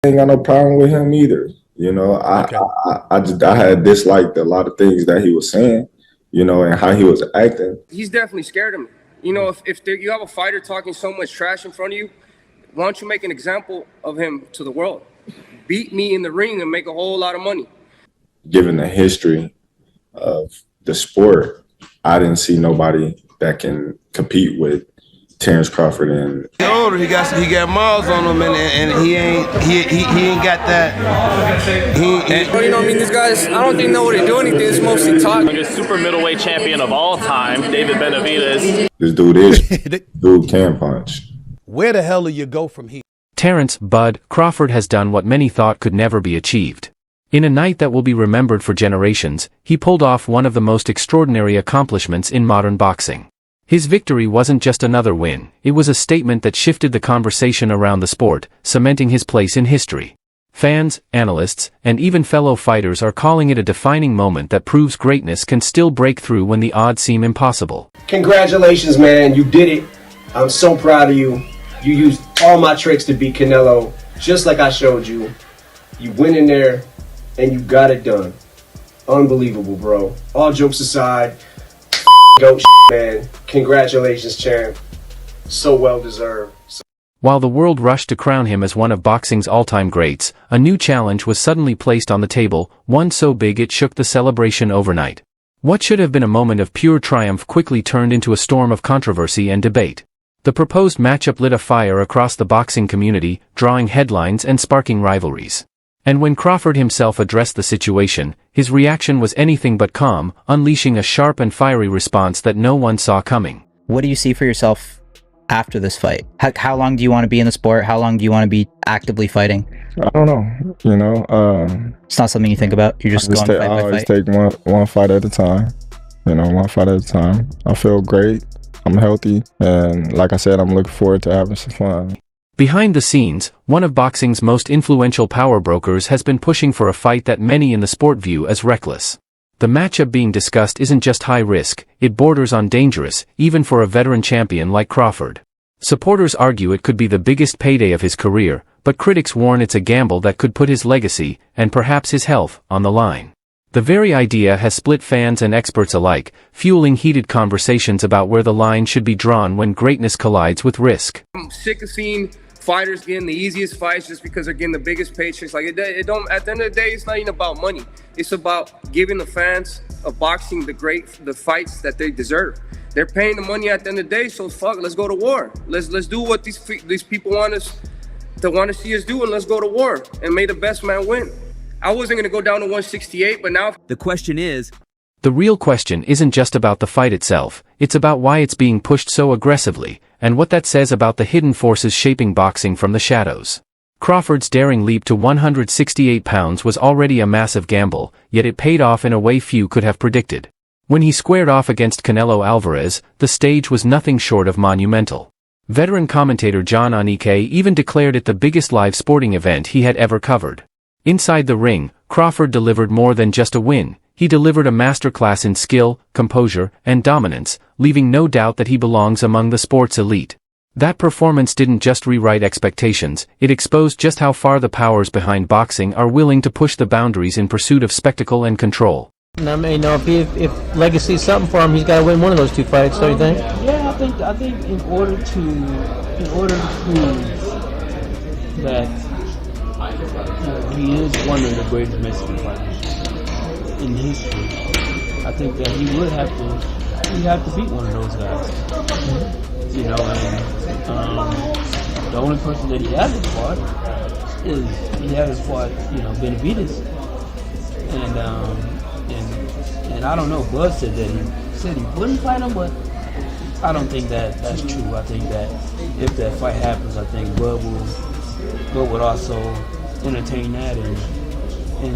ain't got no problem with him either. You know, Okay. I had disliked a lot of things that he was saying, you know, and how he was acting. He's definitely scared of me. You know, if you have a fighter talking so much trash in front of you, why don't you make an example of him to the world? Beat me in the ring and make a whole lot of money. Given the history of the sport, I didn't see nobody that can compete with Terence Crawford. And older, he got miles on him, and he ain't got that. You know what I mean? These guys, I don't think know what they do anything. It's mostly talk. Youngest super middleweight champion of all time, David Benavidez. This dude is dude can punch. Where the hell do you go from here? Terence "Bud" Crawford has done what many thought could never be achieved. In a night that will be remembered for generations, he pulled off one of the most extraordinary accomplishments in modern boxing. His victory wasn't just another win, it was a statement that shifted the conversation around the sport, cementing his place in history. Fans, analysts, and even fellow fighters are calling it a defining moment that proves greatness can still break through when the odds seem impossible. Congratulations, man. You did it. I'm so proud of you. You used all my tricks to beat Canelo, just like I showed you. You went in there, and you got it done. Unbelievable, bro. All jokes aside, go man. Congratulations, champ. So well deserved. While the world rushed to crown him as one of boxing's all-time greats, a new challenge was suddenly placed on the table, one so big it shook the celebration overnight. What should have been a moment of pure triumph quickly turned into a storm of controversy and debate. The proposed matchup lit a fire across the boxing community, drawing headlines and sparking rivalries. And when Crawford himself addressed the situation, his reaction was anything but calm, unleashing a sharp and fiery response that no one saw coming. What do you see for yourself after this fight? How long do you want to be in the sport? How long do you want to be actively fighting? I don't know, you know. It's not something you think about? You're just going fight by fight? I always take one fight at a time, you know, one fight at a time. I feel great, I'm healthy, and like I said, I'm looking forward to having some fun. Behind the scenes, one of boxing's most influential power brokers has been pushing for a fight that many in the sport view as reckless. The matchup being discussed isn't just high risk, it borders on dangerous, even for a veteran champion like Crawford. Supporters argue it could be the biggest payday of his career, but critics warn it's a gamble that could put his legacy, and perhaps his health, on the line. The very idea has split fans and experts alike, fueling heated conversations about where the line should be drawn when greatness collides with risk. I'm sick of seeing fighters getting the easiest fights just because they're getting the biggest paychecks. Like it don't. At the end of the day, it's not even about money. It's about giving the fans of boxing the fights that they deserve. They're paying the money at the end of the day, so fuck. Let's go to war. Let's do what these people want to see us do, and let's go to war and may the best man win. I wasn't gonna go down to 168, but now the question is. The real question isn't just about the fight itself, it's about why it's being pushed so aggressively, and what that says about the hidden forces shaping boxing from the shadows. Crawford's daring leap to 168 pounds was already a massive gamble, yet it paid off in a way few could have predicted. When he squared off against Canelo Alvarez, the stage was nothing short of monumental. Veteran commentator John Onike even declared it the biggest live sporting event he had ever covered. Inside the ring, Crawford delivered more than just a win. He delivered a masterclass in skill, composure, and dominance, leaving no doubt that he belongs among the sport's elite. That performance didn't just rewrite expectations, it exposed just how far the powers behind boxing are willing to push the boundaries in pursuit of spectacle and control. I mean, you know, if legacy is something for him, he's got to win one of those two fights, don't you think? Yeah, I think in order to prove that he is one of the greatest Mexican fighters in history, I think that he would have to beat one of those guys. You know, and the only person that he hasn't fought is Benavidez, and I don't know. Bud said he wouldn't fight him, but I don't think that's true. I think that if that fight happens, I think Bud would also entertain that, and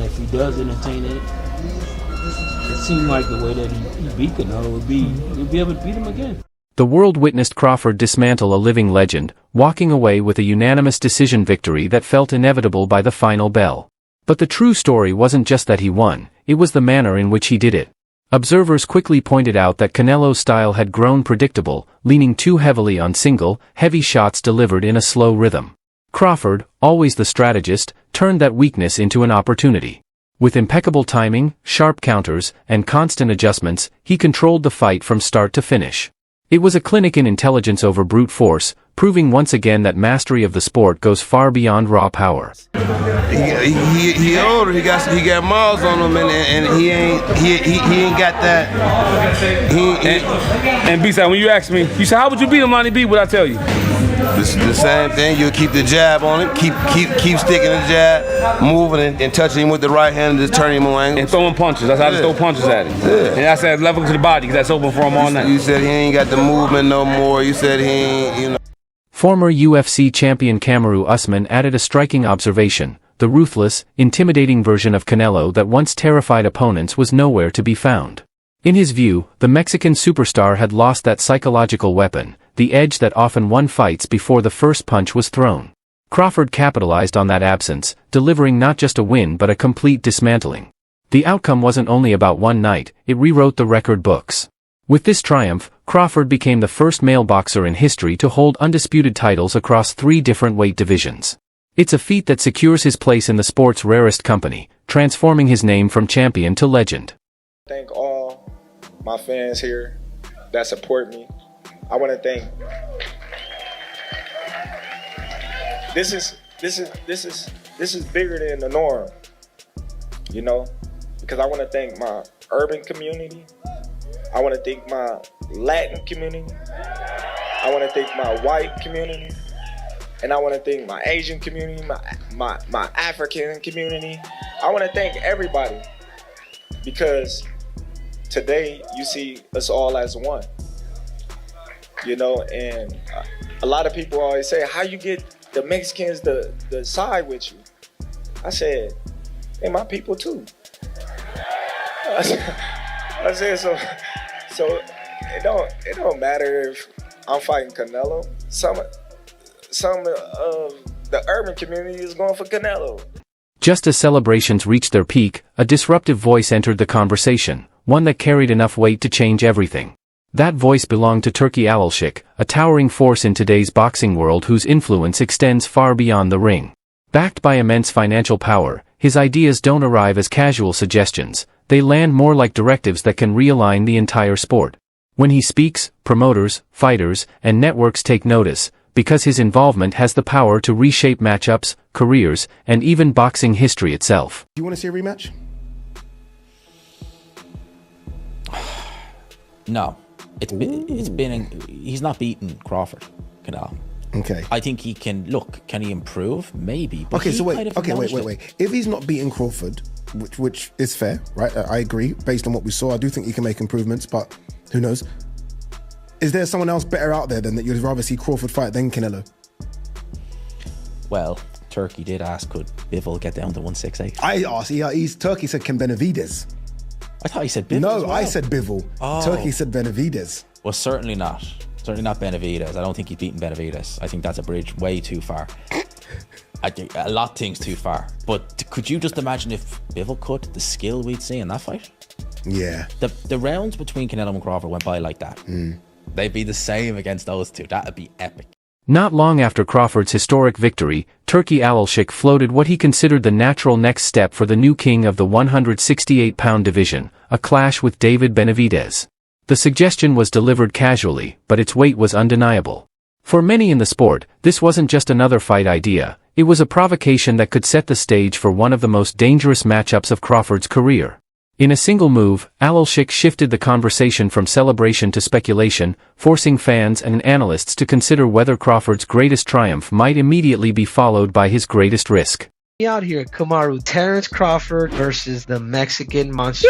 if he does entertain it, it seemed like the way that he beat Canelo would be able to beat him again. The world witnessed Crawford dismantle a living legend, walking away with a unanimous decision victory that felt inevitable by the final bell. But the true story wasn't just that he won, it was the manner in which he did it. Observers quickly pointed out that Canelo's style had grown predictable, leaning too heavily on single, heavy shots delivered in a slow rhythm. Crawford, always the strategist, turned that weakness into an opportunity. With impeccable timing, sharp counters, and constant adjustments, he controlled the fight from start to finish. It was a clinic in intelligence over brute force, proving once again that mastery of the sport goes far beyond raw power. He older. He got miles on him, and he ain't got that. And B-side, when you asked me, you said, how would you beat him, Lonnie B? What'd I tell you? This is the same thing. You'll keep the jab on him, keep sticking the jab, moving and touching him with the right hand and just turning him on angles. And throwing punches. That's how I just throw punches at him. Yeah. And I said level to the body because that's open for him all night. You said he ain't got the movement no more. You said he ain't, Former UFC champion Kamaru Usman added a striking observation. The ruthless, intimidating version of Canelo that once terrified opponents was nowhere to be found. In his view, the Mexican superstar had lost that psychological weapon, the edge that often won fights before the first punch was thrown. Crawford capitalized on that absence, delivering not just a win but a complete dismantling. The outcome wasn't only about one night, it rewrote the record books. With this triumph, Crawford became the first male boxer in history to hold undisputed titles across 3 different weight divisions. It's a feat that secures his place in the sport's rarest company, transforming his name from champion to legend. Thank all my fans here that support me. I want to thank. This is bigger than the norm, because I want to thank my urban community. I want to thank my Latin community. I want to thank my white community. And I want to thank my Asian community, my African community. I want to thank everybody because today you see us all as one. And a lot of people always say, how you get the Mexicans to side with you? I said, they my people too. I said, so it don't matter if I'm fighting Canelo. Some of the urban community is going for Canelo. Just as celebrations reached their peak, a disruptive voice entered the conversation, one that carried enough weight to change everything. That voice belonged to Turki AlalSheikh, a towering force in today's boxing world whose influence extends far beyond the ring. Backed by immense financial power, his ideas don't arrive as casual suggestions, they land more like directives that can realign the entire sport. When he speaks, promoters, fighters, and networks take notice, because his involvement has the power to reshape matchups, careers, and even boxing history itself. Do you want to see a rematch? No. He's not beaten Crawford, Canelo. Okay. I think he can he improve? Maybe. But okay, so wait. If he's not beating Crawford, which is fair, right? I agree. Based on what we saw, I do think he can make improvements, but who knows? Is there someone else better out there than that you'd rather see Crawford fight than Canelo? Well, Turkey did ask, could Bivol get down to 168? I asked, Turkey said, can Benavidez? I thought he said Bivol. No, as well. I said Bivol. Oh. Turkey said Benavidez. Well, certainly not. Certainly not Benavidez. I don't think he's beaten Benavidez. I think that's a bridge way too far. I think a lot of things too far. But could you just imagine if Bivol could, the skill we'd see in that fight? Yeah. The rounds between Canelo and Crawford went by like that. They'd be the same against those two. That'd be epic. Not long after Crawford's historic victory, Turki AlalSheikh floated what he considered the natural next step for the new king of the 168-pound division, a clash with David Benavidez. The suggestion was delivered casually, but its weight was undeniable. For many in the sport, this wasn't just another fight idea, it was a provocation that could set the stage for one of the most dangerous matchups of Crawford's career. In a single move, AlalSheikh shifted the conversation from celebration to speculation, forcing fans and analysts to consider whether Crawford's greatest triumph might immediately be followed by his greatest risk. Out here, Kamaru, Terence Crawford versus the Mexican monster,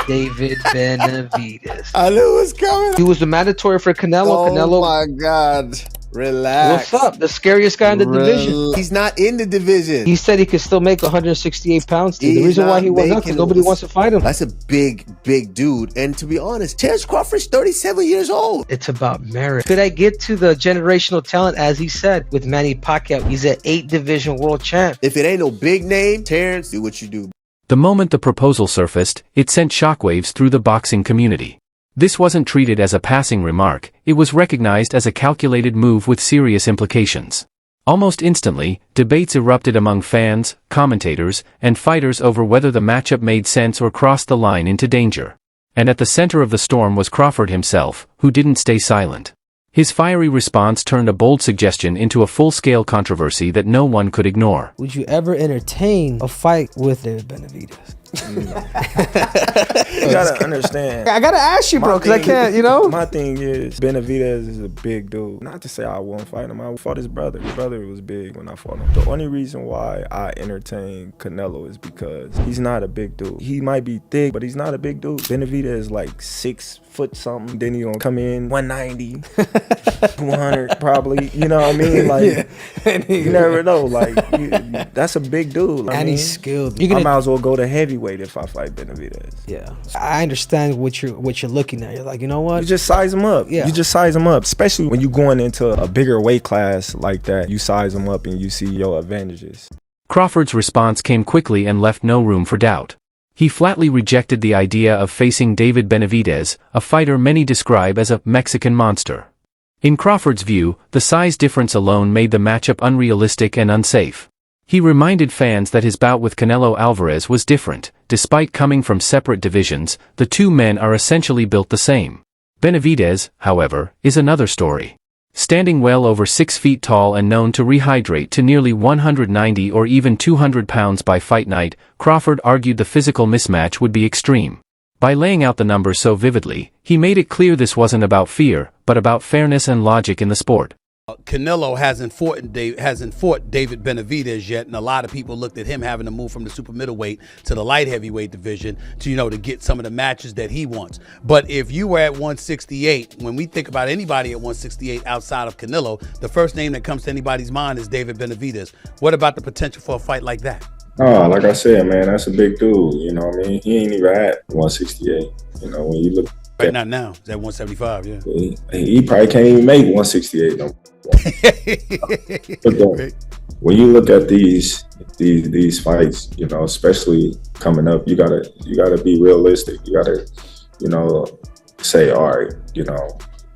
David Benavidez. I knew it was coming. He was the mandatory for Canelo. Oh my God. Relax. What's up? The scariest guy in the division. He's not in the division. He said he could still make 168 pounds. Dude. The reason why he went up because nobody wants to fight him. That's a big dude. And to be honest, Terence Crawford's 37 years old. It's about merit. Could I get to the generational talent, as he said, with Manny Pacquiao? He's an 8-division world champ. If it ain't no big name, Terence, do what you do. The moment the proposal surfaced, it sent shockwaves through the boxing community. This wasn't treated as a passing remark, it was recognized as a calculated move with serious implications. Almost instantly, debates erupted among fans, commentators, and fighters over whether the matchup made sense or crossed the line into danger. And at the center of the storm was Crawford himself, who didn't stay silent. His fiery response turned a bold suggestion into a full-scale controversy that no one could ignore. Would you ever entertain a fight with David Benavidez? You gotta understand. I gotta ask you, bro, because I can't, you know? My thing is, Benavidez is a big dude. Not to say I won't fight him. I fought his brother. His brother was big when I fought him. The only reason why I entertain Canelo is because he's not a big dude. He might be thick, but he's not a big dude. Benavidez is like 6 foot something. Then he gonna come in 190, 200 probably. You know what I mean? Like, you never know. Like, that's a big dude. And he's skilled. I might as well go to heavyweight if I fight Benavidez. Yeah, I understand what you're looking at. You're like, you know what? You just size him up. Yeah. You just size him up, especially when you're going into a bigger weight class like that. You size him up and you see your advantages. Crawford's response came quickly and left no room for doubt. He flatly rejected the idea of facing David Benavidez, a fighter many describe as a Mexican monster. In Crawford's view, the size difference alone made the matchup unrealistic and unsafe. He reminded fans that his bout with Canelo Alvarez was different. Despite coming from separate divisions, the two men are essentially built the same. Benavidez, however, is another story. Standing well over 6 feet tall and known to rehydrate to nearly 190 or even 200 pounds by fight night, Crawford argued the physical mismatch would be extreme. By laying out the numbers so vividly, he made it clear this wasn't about fear, but about fairness and logic in the sport. Canelo hasn't fought David Benavidez yet, and a lot of people looked at him having to move from the super middleweight to the light heavyweight division to, to get some of the matches that he wants. But if you were at 168, when we think about anybody at 168 outside of Canelo, the first name that comes to anybody's mind is David Benavidez. What about the potential for a fight like that? Oh, like I said, man, that's a big dude. You know what I mean? He ain't even at 168. You know, when you look. Right, not now. It's at 175, yeah. He probably can't even make 168 no more. But when you look at these fights, especially coming up, you gotta be realistic. You gotta, say, all right,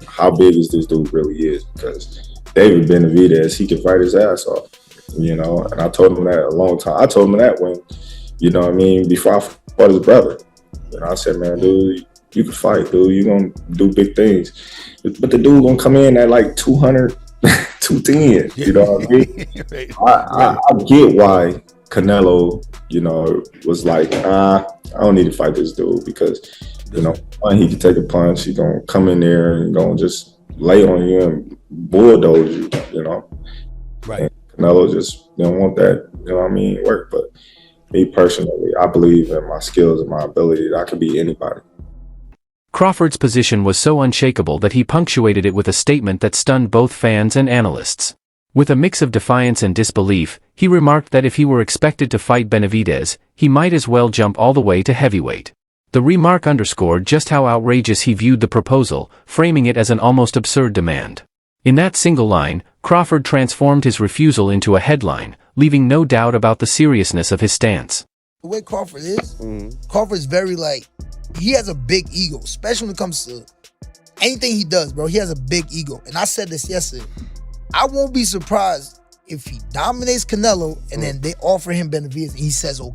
how big is this dude really is? Because David Benavidez, he can fight his ass off, and I told him that a long time. I told him that when, before I fought his brother. I said, man, dude, you can fight, dude. You gonna do big things. But the dude gonna come in at like 200, 210. You know what I mean? I get why Canelo, was like, I don't need to fight this dude because, one, he can take a punch. He gonna come in there and gonna just lay on you and bulldoze you, Right. And Canelo just don't want that, work. But me personally, I believe in my skills and my ability that I can beat anybody. Crawford's position was so unshakable that he punctuated it with a statement that stunned both fans and analysts. With a mix of defiance and disbelief, he remarked that if he were expected to fight Benavidez, he might as well jump all the way to heavyweight. The remark underscored just how outrageous he viewed the proposal, framing it as an almost absurd demand. In that single line, Crawford transformed his refusal into a headline, leaving no doubt about the seriousness of his stance. The way Crawford is, Crawford's very he has a big ego, especially when it comes to anything he does, bro. He has a big ego. And I said this yesterday. I won't be surprised if he dominates Canelo and then they offer him Benavidez and he says, okay.